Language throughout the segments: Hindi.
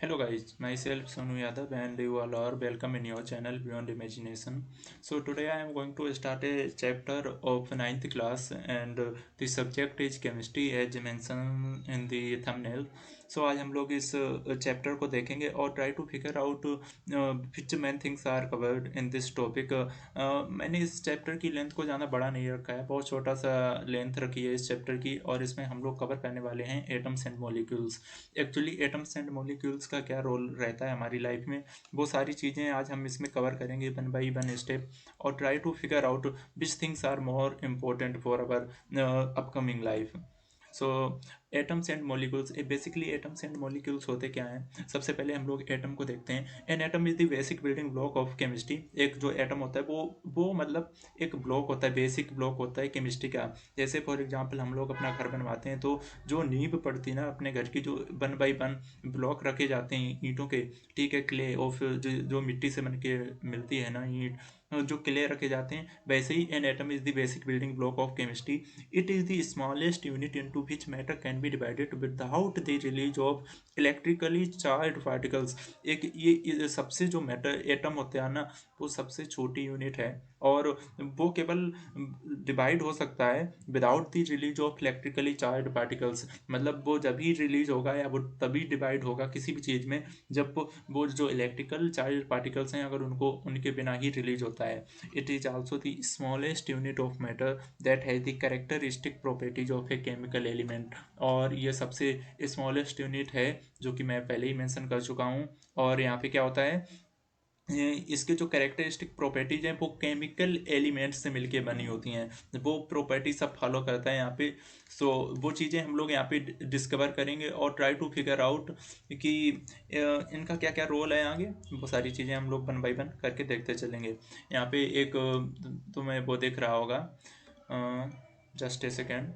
Hello guys, myself Sonu Yadav and you all are welcome in your channel Beyond Imagination. So today I am going to start a chapter of ninth class and the subject is chemistry as mentioned in the thumbnail. So आज हम लोग इस चैप्टर को देखेंगे और try to figure out which main things are covered in this topic. मैंने इस चैप्टर की लेंथ को ज़्यादा बड़ा नहीं रखा है, बहुत छोटा सा लेंथ रखी है इस चैप्टर की और इसमें हम लोग कवर करने वाले हैं atoms and molecules. Actually atoms and molecules का क्या रोल रहता है हमारी लाइफ में, वो सारी चीज़ें आज हम इसमें कवर करेंगे वन बाई वन स्टेप और try to figure out which things are more important for our upcoming life. So atoms and molecules, basically atoms and molecules होते क्या हैं। सबसे पहले हम लोग एटम को देखते हैं। N atom is the basic building block of chemistry. एक जो एटम होता है वो मतलब एक ब्लॉक होता है, बेसिक ब्लॉक होता है केमिस्ट्री का। जैसे फॉर एग्जांपल हम लोग अपना घर बनवाते हैं तो जो नींव पड़ती है ना अपने घर की, जो वन बाई वन ब्लॉक रखे जाते हैं ईंटों के, ठीक है, क्ले और फिर जो मिट्टी से बन के मिलती है ना ईंट, जो क्ले रखे जाते हैं, वैसे ही an atom is the basic building block of chemistry. It is the smallest unit into which matter can be divided without the release of electrically charge particles. एक ये सबसे जो मैटर एटम होते हैं ना, वो सबसे छोटी यूनिट है और वो केवल डिवाइड हो सकता है without the release of electrically charge particles. मतलब वो जब ही रिलीज होगा या वो तभी डिवाइड होगा किसी भी चीज़ में जब वो जो इलेक्ट्रिकल चार्ज पार्टिकल्स हैं अगर उनको उनके बिना ही रिलीज होता है। It is also the smallest unit of matter that has the characteristic properties of a chemical element. और ये सबसे स्मॉलेस्ट यूनिट है जो कि मैं पहले ही मेंशन कर चुका हूँ। और यहाँ पे क्या होता है, इसके जो कैरेक्टरिस्टिक प्रॉपर्टीज हैं वो केमिकल एलिमेंट्स से मिलके बनी होती हैं, वो प्रॉपर्टी सब फॉलो करता है यहाँ पे। सो वो चीज़ें हम लोग यहाँ पे डिस्कवर करेंगे और ट्राई टू फिगर आउट कि इनका क्या क्या रोल है आगे। वो सारी चीज़ें हम लोग वन बाई वन करके देखते चलेंगे। यहाँ पे एक तुम्हें वो दिख रहा होगा, जस्ट ए सेकेंड,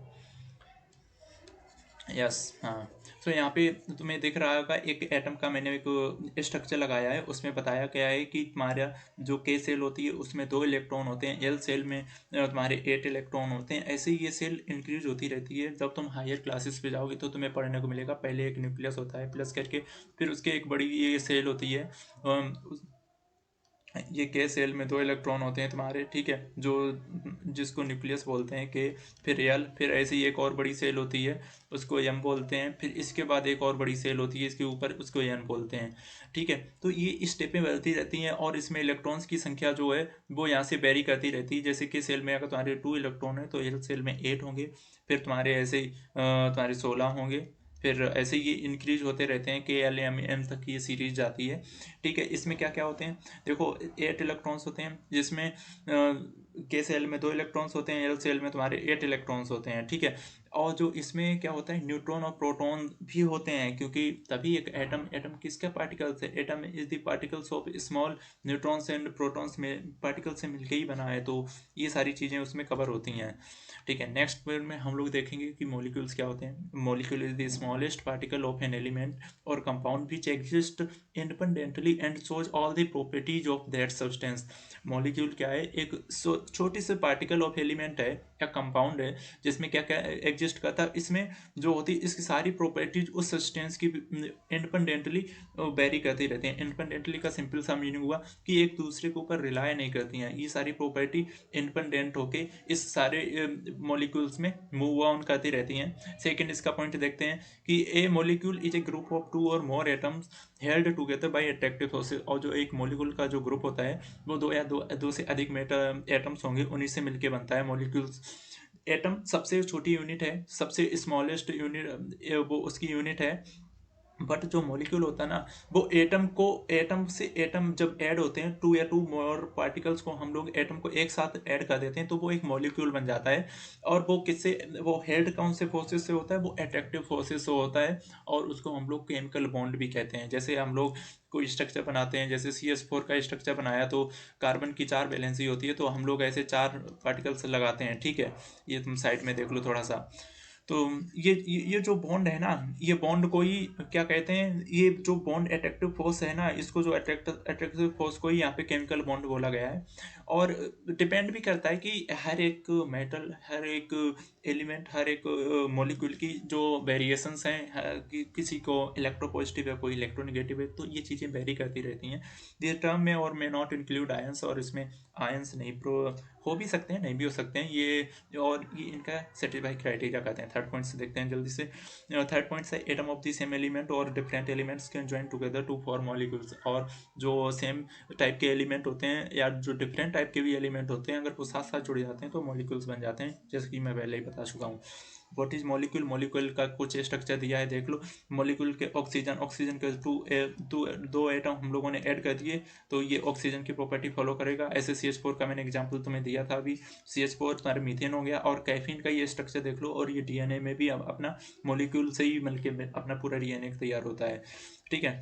यस, हाँ। सो यहाँ पे तुम्हें दिख रहा होगा एक एटम का मैंने एक स्ट्रक्चर लगाया है, उसमें बताया गया है कि तुम्हारा जो के सेल होती है उसमें 2 इलेक्ट्रॉन होते हैं, एल सेल में तुम्हारे 8 इलेक्ट्रॉन होते हैं। ऐसे ही ये सेल इंक्रीज होती रहती है। जब तुम हायर क्लासेस पे जाओगे तो तुम्हें पढ़ने को मिलेगा, पहले एक न्यूक्लियस होता है प्लस करके, फिर उसके एक बड़ी ये सेल होती है। ये के सेल में 2 इलेक्ट्रॉन होते हैं तुम्हारे, ठीक है, जो जिसको न्यूक्लियस बोलते हैं के, फिर एल, फिर ऐसे ही एक और बड़ी सेल होती है उसको एम बोलते हैं, फिर इसके बाद एक और बड़ी सेल होती है इसके ऊपर, उसको एन बोलते हैं, ठीक है। तो ये स्टेपें बढ़ती रहती हैं और इसमें इलेक्ट्रॉन्स की संख्या जो है वो यहाँ से वेरी करती रहती है। जैसे कि सेल में अगर तुम्हारे 2 इलेक्ट्रॉन है तो एल सेल में 8 होंगे, फिर तुम्हारे ऐसे ही तुम्हारे 16 होंगे, फिर ऐसे ये इंक्रीज होते रहते हैं, के एल एम एम तक ये सीरीज जाती है, ठीक है। इसमें क्या क्या होते हैं, देखो 8 इलेक्ट्रॉन्स होते हैं जिसमें के सेल में 2 इलेक्ट्रॉन्स होते हैं, एल सेल में तुम्हारे 8 इलेक्ट्रॉन्स होते हैं, ठीक है। और जो इसमें क्या होता है, न्यूट्रॉन और प्रोटॉन भी होते हैं, क्योंकि तभी एक एटम, एटम किसका पार्टिकल्स है, atom is the particles of small neutrons and protons में पार्टिकल से मिलके ही बना है। तो ये सारी चीज़ें उसमें कवर होती हैं, ठीक है। नेक्स्ट पॉइंट में हम लोग देखेंगे कि मॉलिक्यूल्स क्या होते हैं। Molecule is the smallest particle of an element और compound which exist independently and shows all the properties of that substance. Molecule क्या है, एक छोटी सी पार्टिकल ऑफ एलिमेंट है या कंपाउंड है जिसमें क्या क्या एग्जिस्ट करता है। इसमें जो होती है इसकी सारी प्रॉपर्टीज उस सब्सटेंस की इंडिपेंडेंटली वेरी करती रहती हैं। इंडिपेंडेंटली का सिंपल सा मीनिंग हुआ कि एक दूसरे के ऊपर रिलाय नहीं करती हैं, ये सारी प्रॉपर्टी इंडिपेंडेंट होके इस सारे मॉलिक्यूल्स में मूव ऑन करती रहती हैं। सेकेंड इसका पॉइंट देखते हैं कि a molecule is a group of 2 और more atoms held together by attractive forces. और जो एक मॉलिक्यूल का जो ग्रुप होता है वो दो से अधिक मेटर एटम्स होंगे, उन्हीं से मिलके बनता है मॉलिक्यूल्स। एटम सबसे छोटी यूनिट है, सबसे स्मॉलेस्ट यूनिट वो उसकी यूनिट है। बट जो मॉलिक्यूल होता है ना, वो एटम से एटम जब ऐड होते हैं 2 या 2 मोर पार्टिकल्स को हम लोग एटम को एक साथ ऐड कर देते हैं तो वो एक मॉलिक्यूल बन जाता है। और वो किससे, वो हेड कौन से फोर्सेस से होता है, वो अट्रैक्टिव फोर्सेस से होता है और उसको हम लोग केमिकल बॉन्ड भी कहते हैं। जैसे हम लोग कोई स्ट्रक्चर बनाते हैं, जैसे CH4 का स्ट्रक्चर बनाया तो कार्बन की 4 वैलेंसी होती है, तो हम लोग ऐसे 4 पार्टिकल्स लगाते हैं, ठीक है। ये तुम साइड में देख लो थोड़ा सा। तो ये जो बॉन्ड है ना, ये बॉन्ड को ही क्या कहते हैं, ये जो बॉन्ड अट्रैक्टिव फोर्स है ना, इसको जो अट्रैक्टिव फोर्स को ही यहाँ पे केमिकल बॉन्ड बोला गया है। और डिपेंड भी करता है कि हर एक मेटल, हर एक एलिमेंट, हर एक मॉलिक्यूल की जो वेरिएशंस हैं, किसी को इलेक्ट्रोपॉजिटिव है, कोई इलेक्ट्रोनेगेटिव है, तो ये चीज़ें वेरी करती रहती हैं। दिस टर्म में और मे नॉट इंक्लूड आयंस, और इसमें आयंस नहीं प्रो हो भी सकते हैं, नहीं भी हो सकते हैं ये, और ये इनका सेटिस्फाई क्राइटेरिया कहते हैं। थर्ड पॉइंट से देखते हैं जल्दी से। थर्ड पॉइंट से atom of the same element और different elements can join together to form molecules. और जो सेम टाइप के एलिमेंट होते हैं या जो डिफरेंट टाइप के भी एलिमेंट होते हैं, अगर वो साथ साथ जुड़ जाते हैं तो मॉलिक्यूल्स बन जाते हैं, जैसे कि मैं पहले ही बता चुका हूँ। What is molecule? मॉलिक्यूल का कुछ स्ट्रक्चर दिया है, देख लो। मॉलिक्यूल के ऑक्सीजन के दो एटम हम लोगों ने ऐड कर दिए, तो ये ऑक्सीजन की प्रॉपर्टी फॉलो करेगा। ऐसे CH4 का मैंने एग्जांपल तुम्हें दिया था अभी, CH4 तुम्हारा मीथेन हो गया। और कैफीन का ये स्ट्रक्चर देख लो, और ये DNA में भी अपना मॉलिक्यूल से ही मिलकर अपना पूरा DNA तैयार होता है, ठीक है।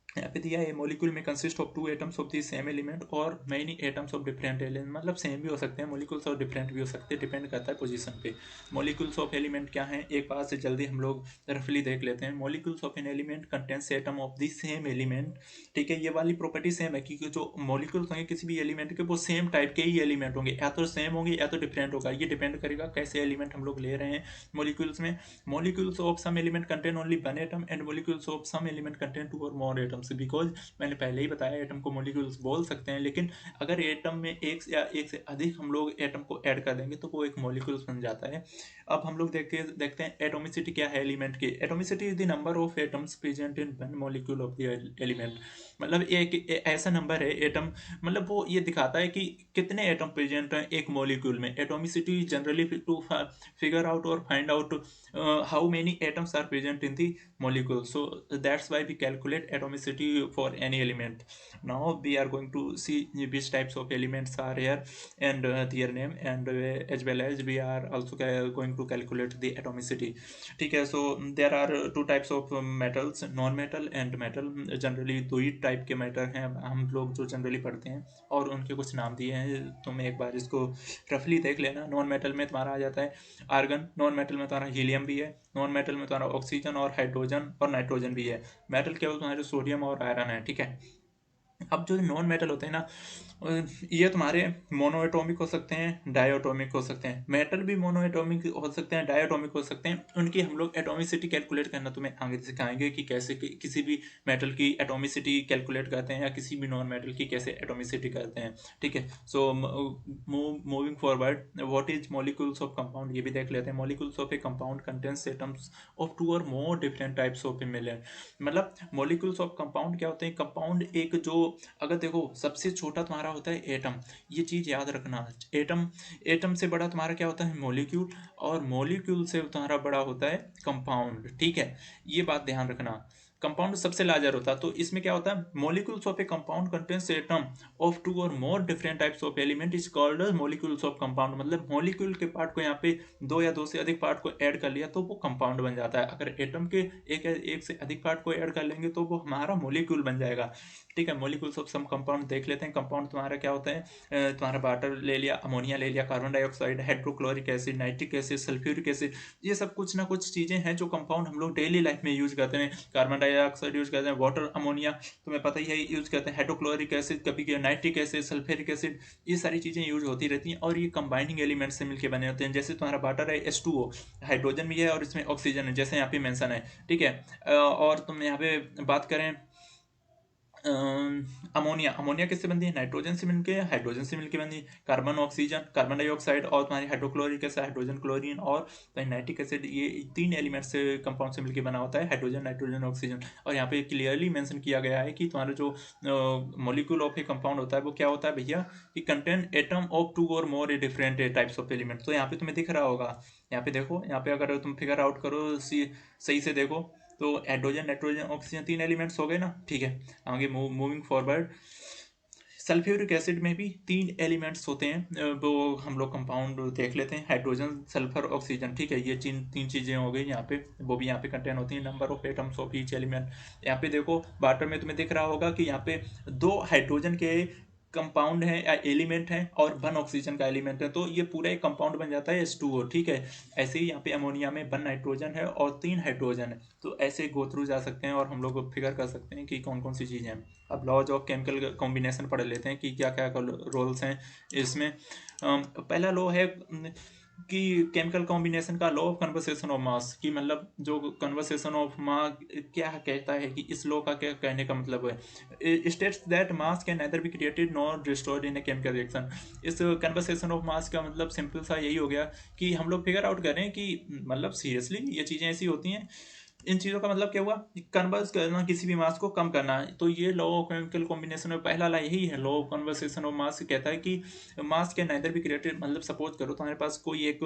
यहाँ पे दिया है मॉलिक्यूल में consist of 2 atoms of the same element और many atoms of different element, मतलब सेम भी हो सकते हैं मॉलिक्यूल्स और डिफरेंट भी हो सकते हैं, डिपेंड करता है पोजीशन पे। मॉलिक्यूल्स ऑफ एलिमेंट क्या है, एक बार से जल्दी हम लोग रफली देख लेते हैं। Molecules of an element contains atom of the same element, ठीक है। ये वाली प्रॉपर्टी सेम है, क्योंकि जो मॉलिक्यूल्स होंगे किसी भी एलिमेंट के, वो सेम टाइप के ही एलिमेंट होंगे, या तो सेम होंगे या तो डिफरेंट होगा। ये डिपेंड करेगा कैसे एलिमेंट हम लोग ले रहे हैं मॉलिक्यूल्स में। Molecules of some element contain only one atom and molecules of some element contain 2 और मोर एटम्स। बिकॉज मैंने पहले ही बताया एटम को मॉलिक्यूल्स बोल सकते हैं, लेकिन अगर एटम में एक से अधिक हम लोग एटम को ऐड कर देंगे तो वो एक मॉलिक्यूल्स बन जाता है। अब हम लोग देखते हैं एटोमिसिटी क्या है एलिमेंट की। Atomicity is the number of atoms present in one molecule of the element. मतलब एक ऐसा नंबर है एटम, मतलब वो ये दिखाता है कि कितने एटम प्रेजेंट हैं एक मॉलिक्यूल में। Atomicity generally to figure out और find out how many atoms are present in the molecule. So that's why we calculate atomicity for any element. Now we are going to see which types of elements are here and their name, and as well as we are also going to calculate the atomicity, ठीक है। So there are two types of metals, non metal and metal। Generally दो ही टाइप के मेटल हैं हम लोग जो जनरली पढ़ते हैं, और उनके कुछ नाम दिए हैं, तुम एक बार इसको रफली देख लेना। नॉन मेटल में तुम्हारा आ जाता है आर्गन, नॉन मेटल में तुम्हारा हीलियम भी है, नॉन मेटल में तुम्हारा ऑक्सीजन और हाइड्रोजन और नाइट्रोजन भी है। मेटल केवल तुम्हारे सोडियम और आयरन है, ठीक है। अब जो नॉन मेटल होते हैं ना, ये तुम्हारे मोनोएटॉमिक हो सकते हैं, डायटोमिक हो सकते हैं। मेटल भी मोनोएटॉमिक हो सकते हैं, डायटोमिक हो सकते हैं। उनकी हम लोग एटोमिसिटी कैलकुलेट करना तुम्हें आगे सिखाएंगे कि कैसे किसी भी मेटल की एटोमिसिटी कैलकुलेट करते हैं, या किसी भी नॉन मेटल की कैसे एटोमिसिटी करते हैं, ठीक है। So moving forward, what is molecules of compound, ये भी देख लेते हैं। Molecules of A compound contains atoms of 2 और more different types of Miller. मतलब मॉलिक्यूल्स ऑफ कंपाउंड क्या होते हैं? कंपाउंड एक जो, अगर देखो सबसे छोटा तुम्हारा होता है एटम, ये चीज याद रखना। एटम से बड़ा तुम्हारा क्या होता है? मॉलिक्यूल। और मॉलिक्यूल से तुम्हारा बड़ा होता है कंपाउंड, ठीक है। ये बात ध्यान रखना। कंपाउंड सबसे लार्जर होता है, तो इसमें क्या होता है? Molecules of A compound contains atom of 2 और more different types of element is called molecules of compound. मतलब मॉलिक्यूल के पार्ट को यहाँ पे 2 या 2 से अधिक पार्ट को ऐड कर लिया तो वो कंपाउंड बन जाता है। अगर एटम के एक से अधिक पार्ट को ऐड कर लेंगे तो वो हमारा मॉलिक्यूल बन जाएगा, ठीक है। मॉलिक्यूल्स ऑफ सम कंपाउंड देख लेते हैं। कंपाउंड तुम्हारा क्या होता है? तुम्हारा वाटर ले लिया, अमोनिया ले लिया, carbon dioxide, hydrochloric acid, nitric acid, sulphuric acid, ये सब कुछ ना कुछ चीजें हैं जो कंपाउंड हम लोग डेली लाइफ में यूज करते हैं। कार्बन डाइऑक्साइड यूज करते हैं, वाटर अमोनिया तुम्हें पता ही है यूज करते हैं, हाइड्रोक्लोरिक एसिड, कभी नाइट्रिक एसिड, सल्फ्यूरिक एसिड, ये सारी चीजें यूज होती रहती हैं। और ये कंबाइनिंग एलिमेंट से मिलकर बने होते हैं। जैसे तुम्हारा वाटर है H2O, हाइड्रोजन भी है और इसमें ऑक्सीजन है, जैसे यहाँ पे मेंशन है, ठीक है। और तुम यहाँ पे बात करें अमोनिया, अमोनिया किससे बनती है? नाइट्रोजन से मिलकर, हाइड्रोजन से मिलकर बनती है। कार्बन ऑक्सीजन, कार्बन डाइऑक्साइड, और तुम्हारी हाइड्रोक्लोरिक एसिड, हाइड्रोजन क्लोरीन, और नाइट्रिक एसिड, ये 3 एलिमेंट से कंपाउंड से मिलकर बना होता है हाइड्रोजन, नाइट्रोजन, ऑक्सीजन। और यहाँ पे क्लियरली मेंशन किया गया है कि तुम्हारा जो मॉलिक्यूल ऑफ ए कंपाउंड होता है वो क्या होता है भैया? कि कंटेन एटम ऑफ 2 और more different types of element. तो यहाँ पे तुम्हें दिख रहा होगा, यहाँ पे देखो, यहाँ पे अगर तुम फिगर आउट करो सही से देखो, तो हाइड्रोजन, नाइट्रोजन, ऑक्सीजन 3 एलिमेंट्स हो गए ना, ठीक है। आगे मूविंग फॉरवर्ड, सल्फ्यूरिक एसिड में भी 3 एलिमेंट्स होते हैं, वो हम लोग कंपाउंड देख लेते हैं। हाइड्रोजन, सल्फर, ऑक्सीजन, ठीक है। ये तीन चीज़ें हो गई यहाँ पे, वो भी यहाँ पे कंटेन होती हैं। Number of atoms of each element, यहाँ पे देखो वाटर में तुम्हें दिख रहा होगा कि यहाँ पे 2 हाइड्रोजन के कंपाउंड है या एलिमेंट है और 1 ऑक्सीजन का एलिमेंट है, तो ये पूरा एक कंपाउंड बन जाता है H2O, ठीक है। ऐसे ही यहाँ पे अमोनिया में 1 नाइट्रोजन है और 3 हाइड्रोजन है। तो ऐसे गो थ्रू जा सकते हैं और हम लोग फिगर कर सकते हैं कि कौन कौन सी चीज़ें हैं। अब लॉज ऑफ केमिकल कॉम्बिनेशन पढ़ लेते हैं कि क्या क्या रोल्स हैं इसमें। पहला लॉ है कि केमिकल कॉम्बिनेशन का law of conversation of mass, कि मतलब जो कन्वर्सेशन ऑफ मास क्या कहता है, कि इस लॉ का क्या कहने का मतलब है, states that mass can nether be created nor destroyed in a chemical reaction. इस कन्वर्सेशन ऑफ मास का मतलब सिंपल सा यही हो गया कि हम लोग फिगर आउट करें कि मतलब सीरियसली ये चीज़ें ऐसी होती हैं। इन चीज़ों का मतलब क्या हुआ, कन्वर्स करना, किसी भी मास को कम करना। तो ये लॉ ऑफ केमिकल कॉम्बिनेशन में पहला लॉ यही है, law of conversation of mass कहता है कि मास के नाइदर भी क्रिएटेड, मतलब सपोज करो तुम्हारे पास कोई एक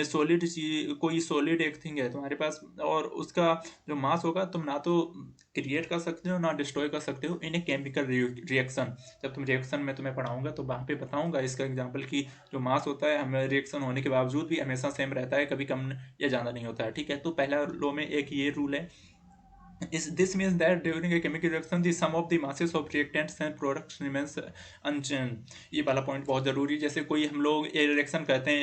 सॉलिड चीज, कोई सॉलिड एक थिंग है तुम्हारे पास, और उसका जो मास होगा तुम ना तो क्रिएट कर सकते हो ना डिस्ट्रॉय कर सकते हो इन ए केमिकल रिएक्शन। जब तुम रिएक्शन में तुम्हें पढ़ाऊंगा तो वहाँ पे बताऊंगा इसका एग्जाम्पल कि जो मास होता है हमें रिएक्शन होने के बावजूद भी हमेशा सेम रहता है, कभी कम या ज़्यादा नहीं होता है, ठीक है। तो पहला लॉ में एक ये रूल है, this means that during a chemical reaction the sum of the masses of reactants and products remains unchanged। ये वाला पॉइंट बहुत ज़रूरी है। जैसे कोई हम लोग ये रिएक्शन कहते हैं,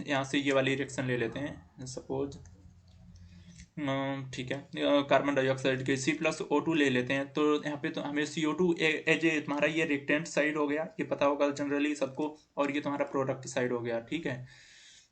यहाँ से ये वाली रिएक्शन ले लेते हैं सपोज, ठीक है, कार्बन डाइऑक्साइड के C+O2 ले लेते हैं। तो यहाँ पे तो हमें CO2 एज ए तुम्हारा ये रिएक्टेंट साइड हो गया, ये पता होगा जनरली सबको, और ये तुम्हारा प्रोडक्ट साइड हो गया, ठीक है।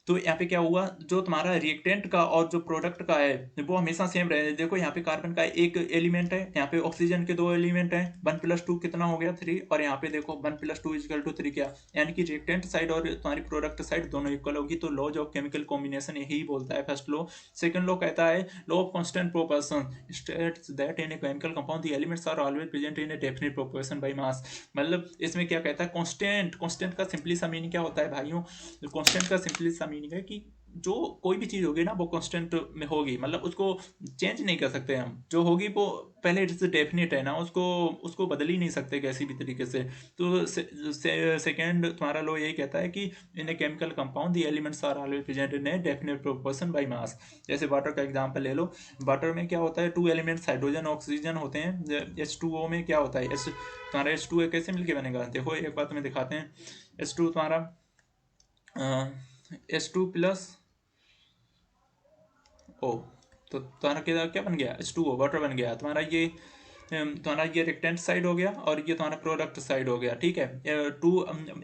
तो यहाँ पे क्या हुआ, जो तुम्हारा रिएक्टेंट का और जो प्रोडक्ट का है वो हमेशा सेम रहे। देखो यहाँ पे कार्बन का एक एलिमेंट है, यहाँ पे ऑक्सीजन के 2 एलिमेंट हैं, 1+2 कितना हो गया 3, और यहाँ पे देखो 1+2 = 3 क्या, यानी कि रिएक्टेंट साइड और तुम्हारी प्रोडक्ट साइड दोनों इक्वल होगी। तो लॉज ऑफ केमिकल कॉम्बिनेशन यही बोलता है फर्स्ट लॉ। सेकंड लॉ कहता है law of constant proportion states that in a chemical compound the elements are always present in a definite proportion by mass. मतलब इसमें क्या कहता है, कांस्टेंट, कांस्टेंट का सिंपली सा मीनिंग क्या होता है भाइयों, कांस्टेंट का सिंपली सा मीनिंग है कि जो कोई भी चीज़ होगी ना वो कांस्टेंट में होगी, मतलब उसको चेंज नहीं कर सकते हम, जो होगी वो पहले इट्स डेफिनेट है ना, उसको उसको बदल ही नहीं सकते किसी भी तरीके से। तो सेकेंड तुम्हारा लॉ यही कहता है कि in a chemical compound the elements are always present in a definite proportion by mass. जैसे वाटर का एग्जांपल ले लो, वाटर में क्या होता है, 2 एलिमेंट्स हाइड्रोजन ऑक्सीजन होते हैं। H2O में क्या होता है, तुम्हारा H2O कैसे मिलके बनेगा, देखो एक बात तुम्हें दिखाते हैं। H2 तुम्हारा H2+ ओ, तो तुम्हारा क्या क्या बन गया, H2O वाटर बन गया तुम्हारा। ये तुम्हारा ये रिएक्टेंट साइड हो गया और ये तुम्हारा प्रोडक्ट साइड हो गया, ठीक है। 2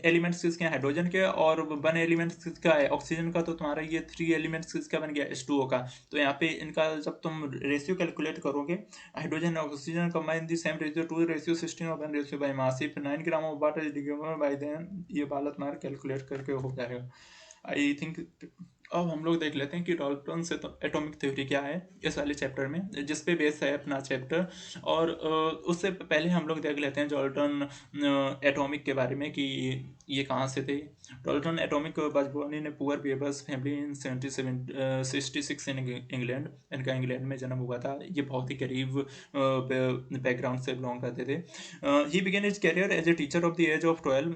एलिमेंट्स किसके हैं, हाइड्रोजन के, और 1 एलिमेंट किसका है, ऑक्सीजन का। तो तुम्हारा ये 3 एलिमेंट्स किसका बन गया, H2O का। तो यहाँ पे इनका जब तुम रेशियो कैलकुलेट करोगे, हाइड्रोजन और oxygen combine the same ratio 2:16 और 1 by mass, if 9 gram of water is given by then, ये वाला तुम्हारा कैलकुलेट करके हो जाएगा आई थिंक। अब हम लोग देख लेते हैं कि डाल्टन से एटॉमिक थ्योरी क्या है इस वाले चैप्टर में, जिस पे बेस है अपना चैप्टर। और उससे पहले हम लोग देख लेते हैं डाल्टन एटॉमिक के बारे में कि ये कहाँ से थे। Dalton atomic was born in poor weavers family in 66 in England. इनका इंग्लैंड में जन्म हुआ था। ये बहुत ही गरीब बैकग्राउंड से बिलोंग करते थे। He began his career as a teacher of the age of 12।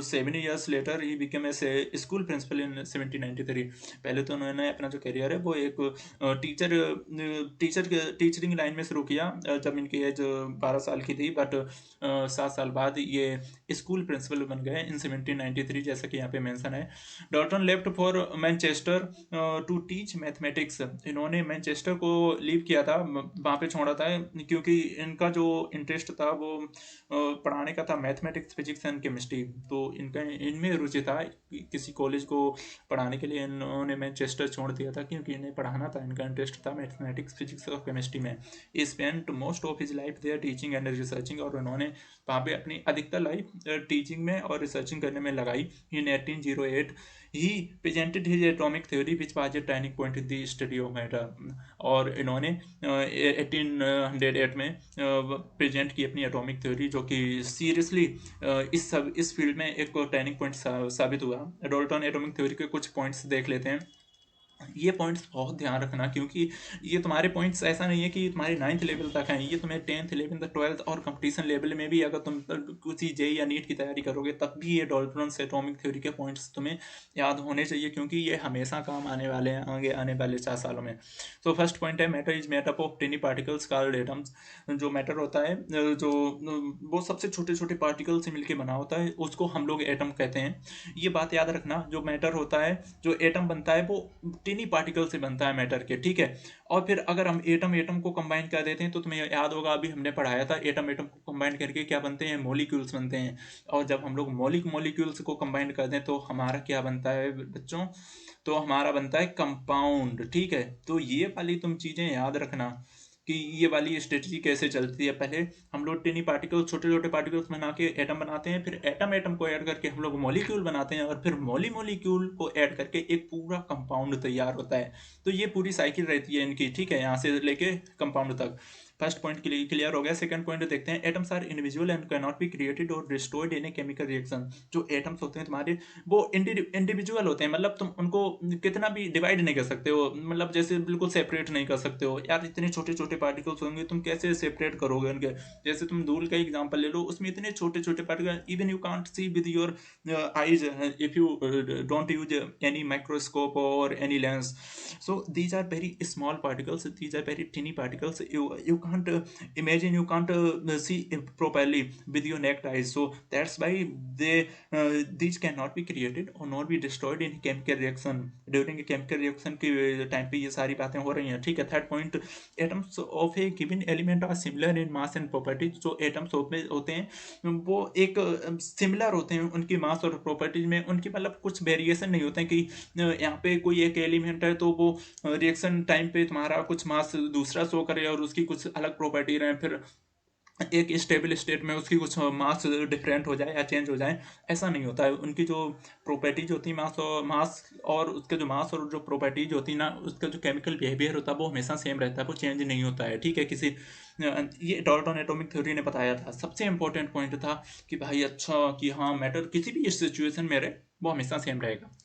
7 years later he became as a school principal in 1793। पहले तो उन्होंने अपना जो करियर है वो एक टीचरिंग लाइन में शुरू किया जब इनकी एज 12 साल की थी, बट 7 साल बाद ये स्कूल प्रिंसिपल बन गए इन 1793, जैसा कि यहाँ पे मेंशन है। Dalton left for Manchester to teach mathematics. इन्होंने मैनचेस्टर को लीव किया था, वहाँ पे छोड़ा था, क्योंकि इनका जो इंटरेस्ट था वो पढ़ाने का था, मैथमेटिक्स, फिजिक्स एंड केमिस्ट्री। तो इनका इनमें रुचि था, किसी कॉलेज को पढ़ाने के लिए इन्होंने मैनचेस्टर छोड़ दिया था, क्योंकि इन्हें पढ़ाना था, इनका इंटरेस्ट था मैथमेटिक्स, फिजिक्स और केमिस्ट्री में। He spent most of his life there teaching and researching. और उन्होंने वहाँ पे अपनी अधिकतर लाइफ टीचिंग में और रिसर्चिंग करने में लगाई। इन 1808 he presented his atomic theory which was a turning point in the study of matter. और इन्होंने 1808 में प्रेजेंट की अपनी एटॉमिक थ्योरी, जो कि सीरियसली इस फील्ड में एक टर्निंग पॉइंट साबित हुआ। डाल्टन एटॉमिक थ्योरी के कुछ पॉइंट्स देख लेते हैं। ये पॉइंट्स बहुत ध्यान रखना, क्योंकि ये तुम्हारे पॉइंट्स ऐसा नहीं है कि तुम्हारे 9th लेवल तक हैं, ये तुम्हें 10th 11th 12th और कंपटीशन लेवल में भी अगर तुम किसी जेई या नीट की तैयारी करोगे तब भी ये डाल्टन्स एटॉमिक थ्योरी के पॉइंट्स तुम्हें याद होने चाहिए, क्योंकि ये हमेशा काम आने वाले हैं आगे आने वाले 4 सालों में। तो फर्स्ट पॉइंट है matter is made up of tiny particles called atoms. जो मैटर होता है जो वो सबसे छोटे छोटे पार्टिकल से मिलकर बना होता है उसको हम लोग एटम कहते हैं। ये बात याद रखना, जो मैटर होता है जो एटम बनता है वो टिनी पार्टिकल से बनता है मैटर के, ठीक है। और फिर अगर हम एटम एटम को कंबाइन कर देते हैं तो तुम्हें याद होगा अभी हमने पढ़ाया था एटम एटम को कंबाइन करके क्या बनते हैं, मॉलिक्यूल्स बनते हैं। और जब हम लोग मॉलिक्यूल्स को कंबाइन कर दें तो हमारा क्या बनता है बच्चों, तो हमारा बनता है कंपाउंड, ठीक है। तो ये वाली तुम चीजें याद रखना कि ये वाली स्ट्रेटजी कैसे चलती है। पहले हम लोग टिनी पार्टिकल छोटे छोटे पार्टिकल्स बना के एटम बनाते हैं, फिर एटम एटम को ऐड करके हम लोग मॉलिक्यूल बनाते हैं, और फिर मॉलिक्यूल को ऐड करके एक पूरा कंपाउंड तैयार होता है। तो ये पूरी साइकिल रहती है इनकी, ठीक है, यहाँ से लेके कंपाउंड तक। फर्स्ट पॉइंट क्लियर हो गया। सेकंड पॉइंट देखते हैं, atoms are individual and can not be created और destroyed in a chemical reaction. जो एटम्स होते हैं तुम्हारे वो इंडिविजुअल होते हैं, मतलब तुम उनको कितना भी डिवाइड नहीं कर सकते हो, मतलब जैसे बिल्कुल सेपरेट नहीं कर सकते हो यार, इतने छोटे छोटे पार्टिकल्स होंगे तुम कैसे सेपरेट करोगे उनके। जैसे तुम धूल का एग्जांपल ले लो, उसमें इतने छोटे छोटे particle even you can't see with your eyes if you don't use any microscope or any lens. So these are very small particles, these are very tiny particles. You can't imagine, you can't see it properly with your naked eyes. So that's why these cannot be created or not be destroyed in chemical reaction. During a chemical reaction के टाइम पे ये सारी बातें हो रही हैं, ठीक है। Third point, atoms of a given element are similar in mass and properties. जो एटम्स होते हैं वो एक सिमिलर होते हैं उनकी मास और प्रॉपर्टीज में, उनकी मतलब कुछ वेरिएशन नहीं होते हैं कि यहाँ पे कोई एक एलिमेंट है तो वो रिएक्शन टाइम पे तुम्हारा कुछ मास दूसरा शो करे और उसकी कुछ अलग प्रॉपर्टी रहे, फिर एक स्टेबल स्टेट में उसकी कुछ मास डिफरेंट हो जाए या चेंज हो जाए, ऐसा नहीं होता है। उनकी जो प्रॉपर्टीज होती है मास और उसके जो मास और जो प्रॉपर्टीज होती है ना, उसका जो केमिकल बिहेवियर होता है वो हमेशा सेम रहता है, वो चेंज नहीं होता है, ठीक है। ये डाल्टन एटॉमिक थ्योरी ने बताया था। सबसे इंपॉर्टेंट पॉइंट था कि भाई अच्छा कि हाँ मैटर किसी भी सिचुएशन में रहे वो हमेशा सेम रहेगा।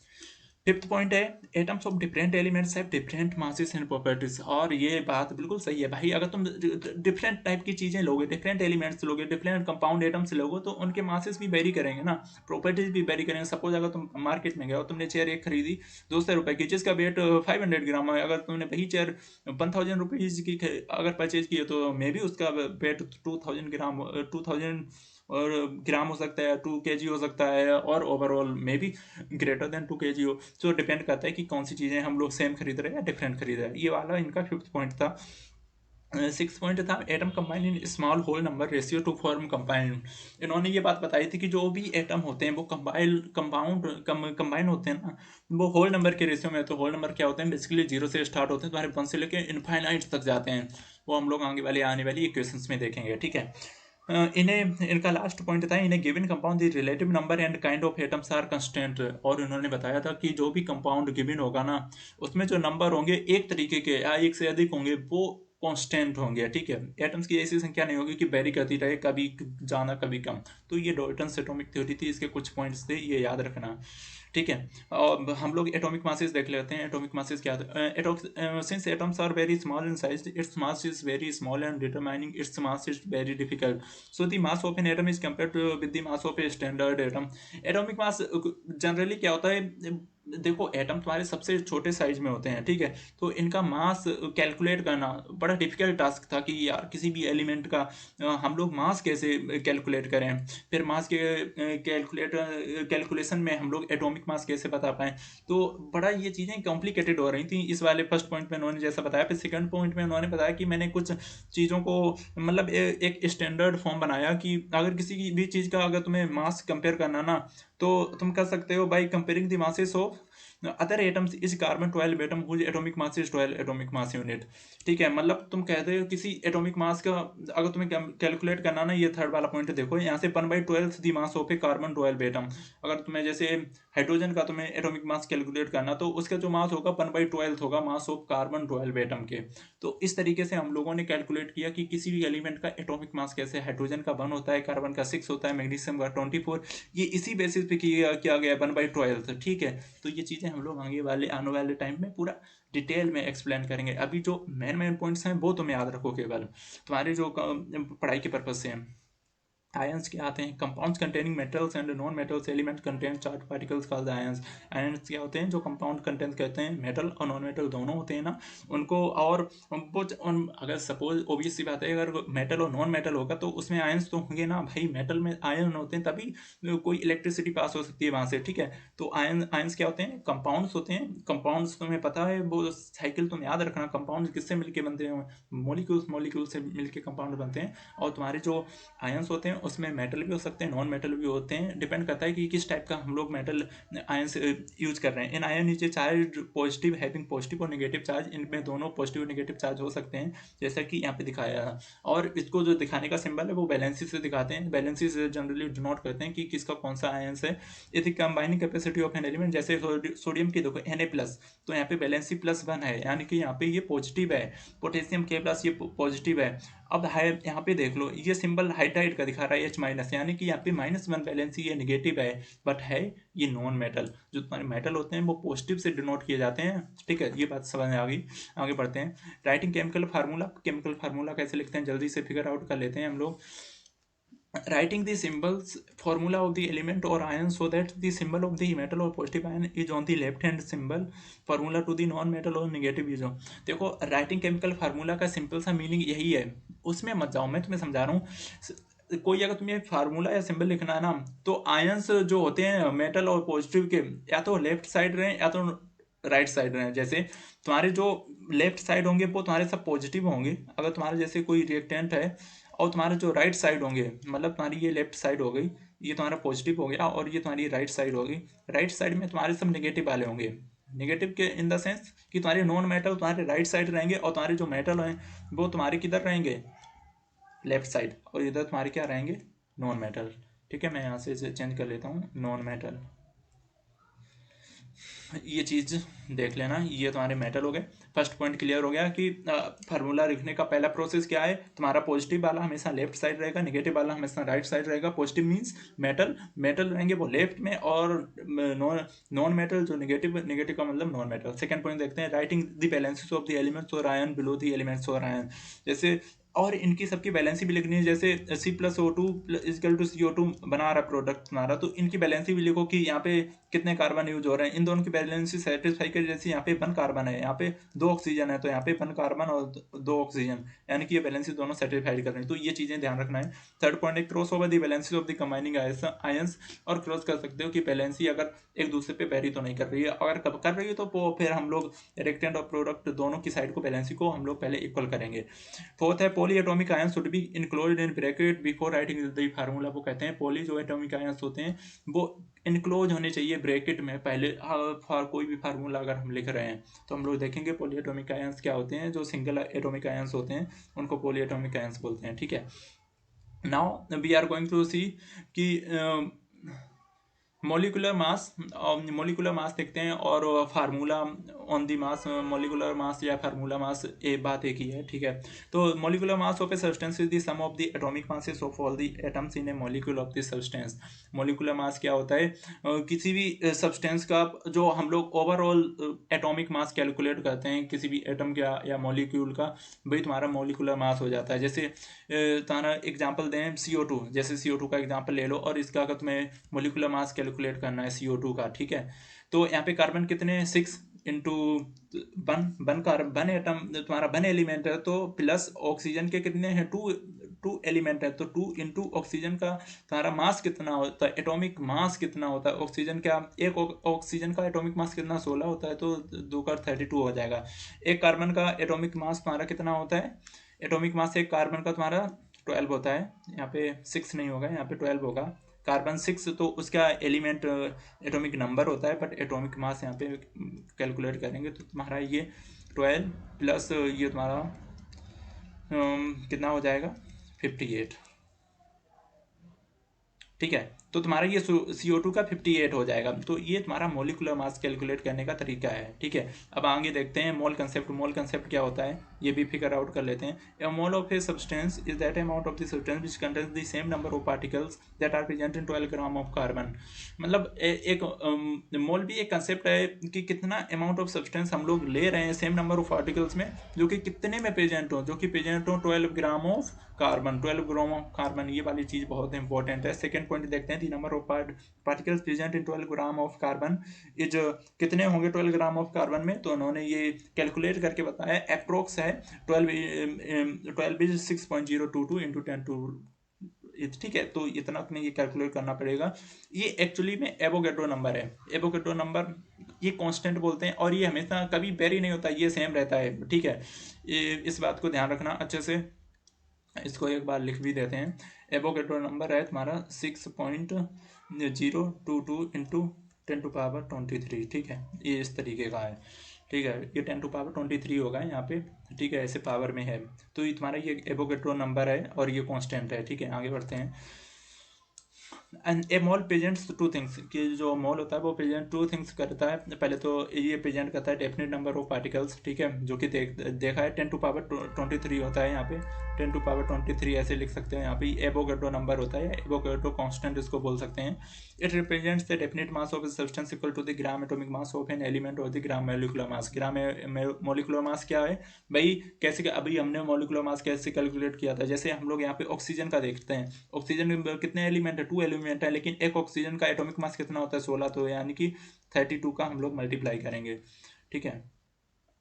फिफ्थ पॉइंट है, atoms of different elements have different masses and properties. और ये बात बिल्कुल सही है भाई, अगर तुम डिफरेंट टाइप की चीजें लोगे, डिफरेंट एलिमेंट्स लोगे, डिफरेंट कंपाउंड एटम्स लोगे तो उनके मासेस भी वेरी करेंगे ना, प्रॉपर्टीज भी वेरी करेंगे। सपोज अगर तुम मार्केट में गए और तुमने चेयर एक खरीदी 200 रुपए की जिसका वेट 500 ग्राम है, अगर तुमने वही चेयर 1000 रुपीज की अगर परचेज की है तो मे भी उसका वेट 2000 और ग्राम हो सकता है, 2 kg हो सकता है, और overall may be greater than 2 kg हो। तो डिपेंड करता है कि कौन सी चीज़ें हम लोग सेम खरीद रहे हैं या डिफरेंट खरीद रहे हैं। ये वाला इनका फिफ्थ पॉइंट था। सिक्स पॉइंट था, atom combine in small whole number ratio to form compound. इन्होंने ये बात बताई थी कि जो भी एटम होते हैं वो कंबाइन होते हैं ना, वो होल नंबर के रेशियो में। तो होल नंबर क्या होते हैं, बेसिकली 0 से स्टार्ट होते हैं, तुम्हारे 1 से लेकर इनफाइनाइट तक जाते हैं। वो हम लोग आने वाली इक्वेशंस में देखेंगे, ठीक है। इनका लास्ट पॉइंट था, इन्हें given compound the relative number and kind of atoms are constant. और इन्होंने बताया था कि जो भी कंपाउंड गिवन होगा ना उसमें जो नंबर होंगे एक तरीके के या एक से अधिक होंगे वो कांस्टेंट होंगे, ठीक है। एटम्स की ऐसी संख्या नहीं होगी कि वेरी करती रहे, कभी ज़्यादा कभी कम। तो ये डाल्टन्स एटॉमिक थ्योरी थी, इसके कुछ पॉइंट्स थे, ये याद रखना, ठीक है। और हम लोग एटॉमिक मासेस देख लेते हैं। एटॉमिक मासेस क्या है, since atoms are very small in size its mass is very small and determining its mass is very difficult. So the mass of an atom is compared with the mass of a standard atom. Atomic mass generally क्या होता है, देखो एटम तुम्हारे सबसे छोटे साइज में होते हैं, ठीक है। तो इनका मास कैलकुलेट करना बड़ा डिफिकल्ट टास्क था कि यार किसी भी एलिमेंट का हम लोग मास कैसे कैलकुलेट करें, फिर मास के कैलकुलेशन में हम लोग एटॉमिक मास कैसे बता पाएं। तो बड़ा ये चीज़ें कॉम्प्लिकेटेड हो रही थी इस वाले फर्स्ट पॉइंट में उन्होंने जैसा बताया। फिर सेकंड पॉइंट में उन्होंने बताया कि मैंने कुछ चीज़ों को मतलब एक स्टैंडर्ड फॉर्म बनाया कि अगर किसी भी चीज़ का अगर तुम्हें मास कंपेयर करना ना तो तुम कर सकते हो by comparing the masses of other atoms is carbon 12 atom whose atomic mass is 12 atomic mass unit, ठीक है। मतलब तुम कहते हो किसी एटॉमिक मास का अगर तुम्हें कैलकुलेट करना ना, ये थर्ड वाला पॉइंट देखो, यहाँ से 1/12 the mass of a carbon 12 atom. अगर तुम्हें जैसे हाइड्रोजन का तुम्हें एटॉमिक मास कैलकुलेट करना तो उसका जो मास होगा 1/12 होगा मास ऑफ कार्बन 12 एटम के। तो इस तरीके से हम लोगों ने कैलकुलेट किया कि किसी भी एलिमेंट का एटॉमिक मास कैसे, हाइड्रोजन का 1 होता है, कार्बन का 6 होता है, मैग्नीशियम का 24, ये इसी बेसिस पे किया गया 1/12, ठीक है। तो ये चीज़ें हम लोग आने वाले टाइम में पूरा डिटेल में एक्सप्लेन करेंगे। अभी जो मेन पॉइंट्स हैं वो तुम याद रखो केवल, तुम्हारे जो पढ़ाई के पर्पज से हैं। आयंस क्या आते हैं? Compounds containing metals and non metals element contain charge particles called ions. Ions क्या होते हैं? जो कंपाउंड कंटेन कहते हैं, मेटल और नॉन मेटल दोनों होते हैं ना उनको। और वो अगर सपोज ओबियस सी बात है, अगर मेटल और नॉन मेटल होगा तो उसमें आयंस तो होंगे ना भाई। मेटल में आयन होते हैं तभी कोई इलेक्ट्रिसिटी पास हो सकती है वहां से, ठीक है। तो आयंस क्या होते हैं? कंपाउंड्स होते हैं। कंपाउंड्स तुम्हें पता है वो साइकिल तुम याद रखना, कंपाउंड किससे मिलके बनते हैं? मॉलिक्यूल से मिलके कंपाउंड बनते हैं। और तुम्हारे जो आयंस होते हैं उसमें मेटल भी हो सकते हैं, नॉन मेटल भी होते हैं, डिपेंड करता है कि किस टाइप का हम लोग मेटल आयंस यूज कर रहे हैं। इन आयन नीचे चार्ज पॉजिटिव हैविंग पॉजिटिव और नेगेटिव चार्ज, इनमें दोनों पॉजिटिव और नेगेटिव चार्ज हो सकते हैं, जैसा कि यहाँ पे दिखाया है। और इसको जो दिखाने का सिंबल है वो वैलेंसी से दिखाते हैं। वैलेंसी से जनरली डिनोट करते हैं कि किसका कौन सा आयंस है। यदि combining capacity of an element, जैसे सोडियम की देखो Na+, तो यहाँ पे वैलेंसी +1 है, यानी कि यहाँ पे ये पॉजिटिव है। पोटेशियम K+, ये पॉजिटिव है। अब है यहाँ पे देख लो, ये सिंबल हाइड्राइड का दिखा रहा है H-, यानी कि यहाँ पे -1 वैलेंसी, ये नेगेटिव है, बट है ये नॉन मेटल। जो तुम्हारे मेटल होते हैं वो पॉजिटिव से डिनोट किए जाते हैं, ठीक है। ये बात समझ में आ गई। आगे बढ़ते हैं। राइटिंग केमिकल फार्मूला कैसे लिखते हैं जल्दी से फिगर आउट कर लेते हैं हम लोग। Writing the symbols formula of the element or ion so that the symbol of the metal or positive ion is on the left hand symbol, formula to the non metal or negative is on। देखो राइटिंग केमिकल फार्मूला का सिंपल सा मीनिंग यही है, उसमें मत जाओ, मैं तुम्हें समझा रहा हूँ। कोई अगर तुम्हें फार्मूला या सिंबल लिखना है ना, तो आयंस जो होते हैं मेटल और पॉजिटिव के, या तो लेफ्ट साइड रहे या तो राइट साइड रहे। जैसे तुम्हारे जो लेफ्ट साइड होंगे वो तुम्हारे सब पॉजिटिव होंगे, अगर तुम्हारे जैसे कोई रिएक्टेंट है, और तुम्हारे जो राइट साइड होंगे, मतलब तुम्हारी ये लेफ्ट साइड हो गई, ये तुम्हारा पॉजिटिव हो गया, और ये तुम्हारी राइट साइड होगी। राइट साइड में तुम्हारे सब नेगेटिव वाले होंगे। नेगेटिव के इन द सेंस कि तुम्हारे नॉन मेटल तुम्हारे राइट साइड रहेंगे, और तुम्हारे जो मेटल हैं वो तुम्हारे किधर रहेंगे? Left side. और इधर तुम्हारे क्या रहेंगे? Non metal. ठीक है, मैं यहाँ से चेंज कर लेता हूँ, नॉन मेटल। ये चीज़ देख लेना, ये तुम्हारे मेटल हो गए। फर्स्ट पॉइंट क्लियर हो गया कि फार्मूला लिखने का पहला प्रोसेस क्या है। तुम्हारा पॉजिटिव वाला हमेशा लेफ्ट साइड रहेगा, नेगेटिव वाला हमेशा राइट साइड रहेगा। पॉजिटिव मीन्स मेटल रहेंगे वो लेफ्ट में, और नॉन मेटल जो नेगेटिव का मतलब नॉन मेटल। सेकंड पॉइंट देखते हैं, writing the balances of the elements और आयन बिलो द एलिमेंट्स और आयन। जैसे और इनकी सबकी बैलेंसी भी लिखनी है, जैसे C+O2 = CO2 बना रहा प्रोडक्ट तुम्हारा, तो इनकी बैलेंसी भी लिखो कि यहाँ पे कितने कार्बन यूज हो रहे हैं। इन दोनों की बैलेंसी सेटिस्फाई कर, जैसे यहाँ पे 1 कार्बन है, यहाँ पे 2 ऑक्सीजन है, तो यहाँ पे 1 कार्बन और 2 ऑक्सीजन, यानी कि ये बैलेंसी दोनों सेटिस्फाइड कर रहे हैं। तो ये चीज़ें ध्यान रखना है। थर्ड पॉइंट है, cross over the valency of the combining ions. और क्रॉस कर सकते हो कि बैलेंसी अगर एक दूसरे पे वेरी तो नहीं कर रही है, अगर कब कर रही है तो फिर हम लोग रिएक्टेंट और प्रोडक्ट दोनों की साइड को बैलेंसी को हम लोग पहले इक्वल करेंगे। फोर्थ है, poly atomic ion should be enclosed in bracket before writing the formula. वो कहते हैं पॉली जो एटॉमिक आयंस होते हैं वो इनक्लोज होने चाहिए ब्रैकेट में पहले। फॉर कोई भी फार्मूला अगर हम लिख रहे हैं तो हम लोग देखेंगे पॉली एटॉमिक आयंस क्या होते हैं। जो सिंगल एटॉमिक आयंस होते हैं उनको पॉली एटॉमिक आयंस बोलते हैं, ठीक है। Now we are going to see कि मोलिकुलर मास देखते हैं, और formula on the mass, molecular mass या फार्मूला मास, एक बात एक ही है, ठीक है। तो molecular mass of a substance is the sum of the atomic masses of all the atoms in a molecule of the substance. Molecular mass क्या होता है? किसी भी सब्सटेंस का जो हम लोग ओवरऑल एटॉमिक मास कैलकुलेट करते हैं किसी भी एटम का या मॉलिक्यूल का, वही तुम्हारा मोलिकुलर मास हो जाता है। जैसे तुम्हारा एग्जांपल दें CO2, जैसे CO2 का एग्जांपल ले लो, और इसका अगर तुम्हें मोलिकुलर मास कैलकुलेट करना है CO2 का, ठीक है, तो यहाँ पे कार्बन कितने 6 इंटू वन एटम तुम्हारा 1 एलिमेंट है, तो प्लस ऑक्सीजन के कितने हैं 2 एलिमेंट है, तो 2 इंटू ऑक्सीजन का तुम्हारा मास कितना होता है, एटॉमिक मास कितना होता है। ऑक्सीजन का एक ऑक्सीजन का एटॉमिक मास कितना 16 होता है, तो 2 का 32 हो जाएगा। एक कार्बन का एटॉमिक मास तुम्हारा कितना होता है? एटॉमिक मास एक कार्बन का तुम्हारा 12 होता है। यहाँ पे 6 नहीं होगा, यहाँ पे 12 होगा। कार्बन 6 तो उसका एलिमेंट एटॉमिक नंबर होता है, बट एटॉमिक मास यहाँ पे कैलकुलेट करेंगे तो तुम्हारा ये 12 प्लस ये तुम्हारा कितना हो जाएगा 58, ठीक है। तो तुम्हारा ये CO2 का 58 हो जाएगा। तो ये तुम्हारा मोलिकुलर मास कैलकुलेट करने का तरीका है, ठीक है। अब आगे देखते हैं मोल कंसेप्ट। मोल कंसेप्ट क्या होता है ये भी फिगर आउट कर लेते हैं। A mole of a substance is that amount of the substance which contains the same number of particles that are present in 12 gram of carbon. मतलब एक मोल भी एक कंसेप्ट है कि कितना अमाउंट ऑफ सब्सटेंस हम लोग ले रहे हैं सेम नंबर ऑफ पार्टिकल्स में, जो कि कितने में प्रेजेंट हो, जो कि प्रेजेंट हो 12 gram of carbon. 12 gram of carbon, ये वाली चीज बहुत इंपॉर्टेंट है। सेकंड पॉइंट देखते हैं, the number of particles present in 12 gram of carbon is कितने होंगे 12 ग्राम ऑफ कार्बन में। तो उन्होंने ये कैलकुलेट करके बताया, अप्रोक्स है 12 इज 6.022 इंटू 10 ठीक है। तो इतना तुम्हें ये कैलकुलेट करना पड़ेगा। ये एक्चुअली में एवोगैड्रो नंबर है। एवोगैड्रो नंबर ये कांस्टेंट बोलते हैं और ये हमेशा कभी वेरी नहीं होता, ये सेम रहता है, ठीक है। इस बात को ध्यान रखना अच्छे से। इसको एक बार लिख भी देते हैं। एवोगैड्रो नंबर है तुम्हारा 6.022 इंटू 10⁻23, ठीक है। ये इस तरीके का है, ठीक है। ये 10⁻23 होगा यहाँ पे, ठीक है, ऐसे पावर में है। तो ये तुम्हारा ये एवोगैड्रो नंबर है और ये कांस्टेंट है, ठीक है। आगे बढ़ते हैं। And A mall presents two things, कि जो मॉल होता है वो प्रेजेंट टू थिंग्स करता है। पहले तो ये प्रेजेंट करता है डेफिनेट नंबर ऑफ पार्टिकल्स, ठीक है, जो कि देखा है 10⁻23 होता है यहाँ पे। 10⁻23 ऐसे लिख सकते हैं यहाँ पे। एवोगैड्रो नंबर होता है, एवोगैड्रो कांस्टेंट इसको बोल सकते हैं। It represents the definite mass of substance equal to the gram atomic mass of an element और the gram molecular mass. Gram molecular mass क्या है भाई, कैसे, अभी हमने मोलिकुलर मास कैसे कैलकुलेट किया था। जैसे हम लोग यहाँ पे ऑक्सीजन का देखते हैं, ऑक्सीजन कितने एलिमेंट है, 2 एलिमेंट है, लेकिन एक ऑक्सीजन का एटॉमिक मास कितना होता है, 16। तो यानी कि 32 का हम लोग मल्टीप्लाई करेंगे, ठीक है।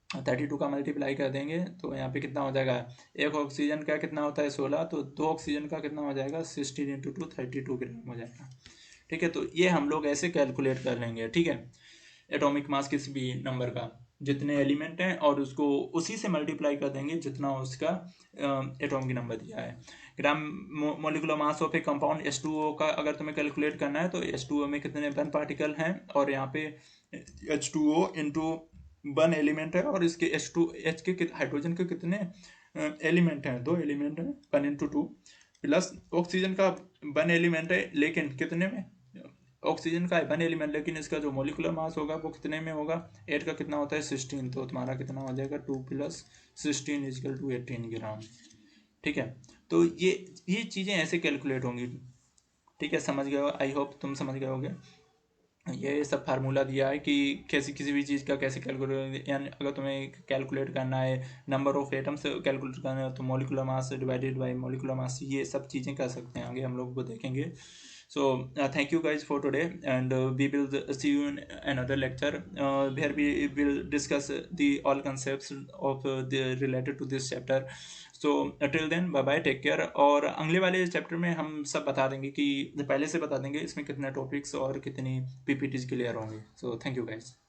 32 का मल्टीप्लाई कर देंगे तो यहाँ पे कितना हो जाएगा, एक ऑक्सीजन का कितना होता है 16, तो 2 ऑक्सीजन का कितना हो जाएगा 16 इंटू 2 32 ग्राम हो जाएगा, ठीक है। तो ये हम लोग ऐसे कैलकुलेट कर लेंगे, ठीक है। एटॉमिक मास किसी भी नंबर का, जितने एलिमेंट हैं और उसको उसी से मल्टीप्लाई कर देंगे जितना उसका एटॉमिक नंबर दिया है। ग्राम molecular mass of A compound H2O का अगर तुम्हें कैलकुलेट करना है तो H2O में कितने 1 पार्टिकल हैं, और यहाँ पे H2O इंटू 1 एलिमेंट है, और इसके H के हाइड्रोजन के कितने एलिमेंट हैं, 2 एलिमेंट हैं, 1 इंटू 2, प्लस ऑक्सीजन का 1 एलिमेंट है, लेकिन कितने में, ऑक्सीजन का 1 एलिमेंट, लेकिन इसका जो मोलिकुलर मास होगा वो कितने में होगा, 8 का कितना होता है 16। तो तुम्हारा कितना हो जाएगा 2 + 16 = 18 ग्राम, ठीक है। तो ये चीज़ें ऐसे कैलकुलेट होंगी, ठीक है। समझ गए हो, आई होप तुम समझ गए होगे। ये सब फार्मूला दिया है कि कैसे किसी भी चीज़ का कैसे कैलकुलेट, यानी अगर तुम्हें कैलकुलेट करना है नंबर ऑफ एटम्स कैलकुलेट करना है तो molecular mass divided by molecular mass, ये सब चीज़ें कर सकते हैं, आगे हम लोग वो देखेंगे। So thank you guys for today, and we will see you in another lecture where we will discuss the all concepts of the related to this chapter. So till then, bye bye, take care। और अगले वाले चैप्टर में हम सब बता देंगे कि पहले से बता देंगे इसमें कितने टॉपिक्स और कितनी PPTs क्लियर होंगे। So thank you guys।